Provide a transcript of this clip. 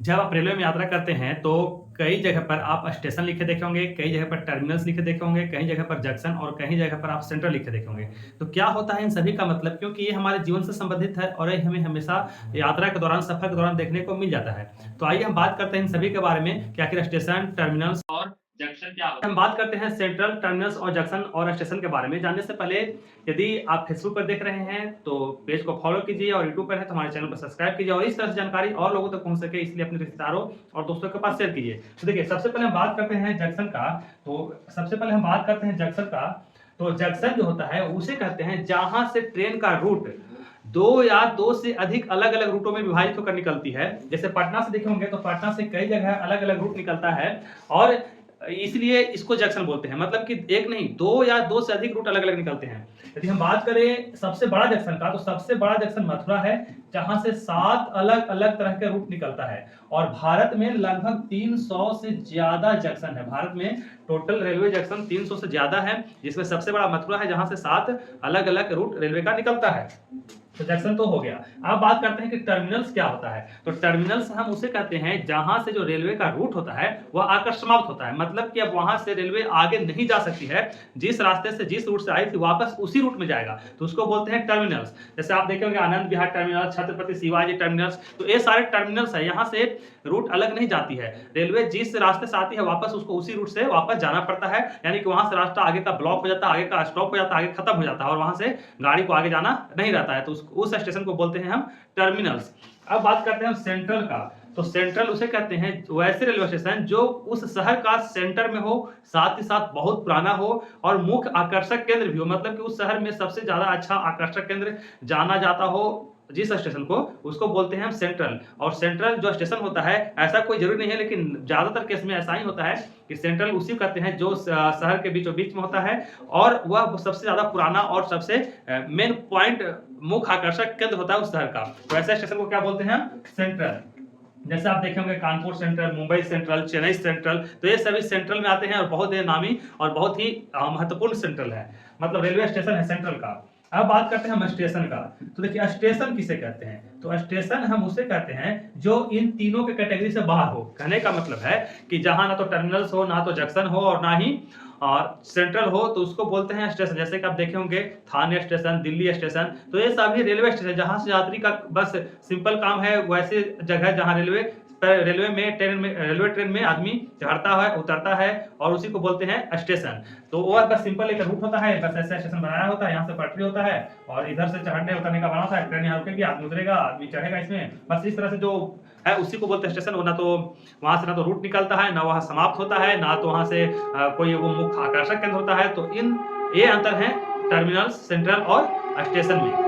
जब आप रेलवे में यात्रा करते हैं तो कई जगह पर आप स्टेशन लिखे देखे होंगे, कई जगह पर टर्मिनल्स लिखे देखे होंगे, कई जगह पर जंक्शन और कई जगह पर आप सेंट्रल लिखे देखे होंगे। तो क्या होता है इन सभी का मतलब, क्योंकि ये हमारे जीवन से संबंधित है और ये हमें हमेशा यात्रा के दौरान, सफर के दौरान देखने को मिल जाता है। तो आइए हम बात करते हैं इन सभी के बारे में कि आखिर स्टेशन, टर्मिनल्स और जंक्शन क्या होता है। हम बात करते हैं सेंट्रल, टर्मिनल्स और जंक्शन और स्टेशन के बारे में। जानने से पहले यदि आप फेसबुक पर देख रहे हैं तो पेज को फॉलो कीजिए और यूट्यूब पर है तो हमारे चैनल को सब्सक्राइब कीजिए और इस तरह से जानकारी और लोगों तक पहुंच सके इसलिए अपने रिश्तेदारों और दोस्तों के पास शेयर कीजिए। तो देखिए, सबसे पहले हम बात करते हैं जंक्शन का। तो जंक्शन जो होता है उसे कहते हैं जहां से ट्रेन का रूट दो या दो से अधिक अलग अलग रूटों में विभाजित होकर निकलती है। जैसे पटना से देखे होंगे तो पटना से कई जगह अलग अलग रूट निकलता है और इसलिए इसको जंक्शन बोलते हैं। मतलब कि एक नहीं, दो या दो से अधिक रूट अलग अलग निकलते हैं। यदि हम बात करें सबसे बड़ा जंक्शन का, तो सबसे बड़ा जंक्शन मथुरा है जहां से 7 अलग अलग तरह के रूट निकलता है और भारत में लगभग 300 से ज्यादा जंक्शन है। भारत में टोटल रेलवे जंक्शन 300 से ज्यादा है, जिसमें सबसे बड़ा मथुरा है जहां से 7 अलग अलग रूट रेलवे का निकलता है। तो जंक्शन तो हो गया। अब बात करते हैं कि टर्मिनल्स क्या होता है। तो टर्मिनल्स हम उसे कहते हैं जहां से जो रेलवे का रूट होता है वह आकर समाप्त होता है। मतलब कि अब वहां से रेलवे आगे नहीं जा सकती है, जिस रास्ते से, जिस रूट से आई थी वापस उसी रूट में जाएगा, तो उसको बोलते हैं टर्मिनल्स। जैसे आप देखेंगे आनंद विहार टर्मिनल, छत्रपति शिवाजी टर्मिनल्स, तो ये सारे टर्मिनल्स है। यहाँ से रूट अलग नहीं जाती है, रेलवे जिस रास्ते से आती है वापस उसको उसी रूट से वापस जाना पड़ता है। यानी कि वहां से रास्ता आगे का ब्लॉक हो जाता है, आगे का स्टॉप हो जाता है, आगे खत्म हो जाता है और वहां से गाड़ी को आगे जाना नहीं रहता है, तो उस स्टेशन को बोलते हैं हम टर्मिनल्स। अब बात करते हैं हम सेंट्रल का। तो सेंट्रल उसे कहते हैं वैसे रेलवे स्टेशन जो उस शहर का सेंटर में हो, साथ ही साथ बहुत पुराना हो और मुख्य आकर्षक केंद्र भी हो। मतलब कि उस शहर में सबसे ज्यादा अच्छा आकर्षक केंद्र जाना जाता हो जिस स्टेशन को, उसको बोलते हैं हम सेंट्रल। और सेंट्रल जो स्टेशन होता है, ऐसा कोई जरूरी नहीं है लेकिन ज्यादातर केस में ऐसा ही होता है कि सेंट्रल उसी कहते हैं जो शहर के बीचों बीच में होता है और वह सबसे ज्यादा पुराना और सबसे मेन पॉइंट, मुख्य आकर्षक केंद्र होता है उस शहर का। तो ऐसे स्टेशन को क्या बोलते हैं हम? सेंट्रल। जैसे आप देखेंगे Kanpur central, Mumbai central, Chennai central, तो ये सभी सेंट्रल में आते हैं और बहुत ही नामी और बहुत ही महत्वपूर्ण सेंट्रल है, मतलब रेलवे स्टेशन है सेंट्रल का। अब बात करते हैं हम स्टेशन का। तो देखिए, स्टेशन किसे कहते हैं? तो स्टेशन हम उसे कहते हैं जो इन तीनों के कैटेगरी से बाहर हो। कहने का मतलब है कि जहां ना तो टर्मिनल्स हो, ना तो जंक्शन हो और ना ही सेंट्रल हो, तो उसको बोलते हैं स्टेशन। जैसे कि आप देखे होंगे थाने स्टेशन, दिल्ली स्टेशन, तो ये सभी रेलवे स्टेशन जहां से यात्री का बस सिंपल काम है, वैसे जगह जहां रेलवे ट्रेन में आदमी चढ़ता है, उतरता है और उसी को बोलते हैं स्टेशन। तो वो बस सिंपल एक रूट होता है, बस ऐसा स्टेशन बनाया होता है, यहाँ से पटरी होता है और इधर से चढ़ने उतरने का बना होता है। ट्रेन यहाँ रुकेगी, आदमी उतरेगा, आदमी चढ़ेगा इसमें, बस इस तरह से जो है उसी को बोलते हैं स्टेशन। ना तो वहां से ना तो रूट निकलता है, ना वहां समाप्त होता है, ना तो वहां से कोई वो मुख्य आकर्षक केंद्र होता है। तो ये अंतर है टर्मिनल, सेंट्रल और स्टेशन में।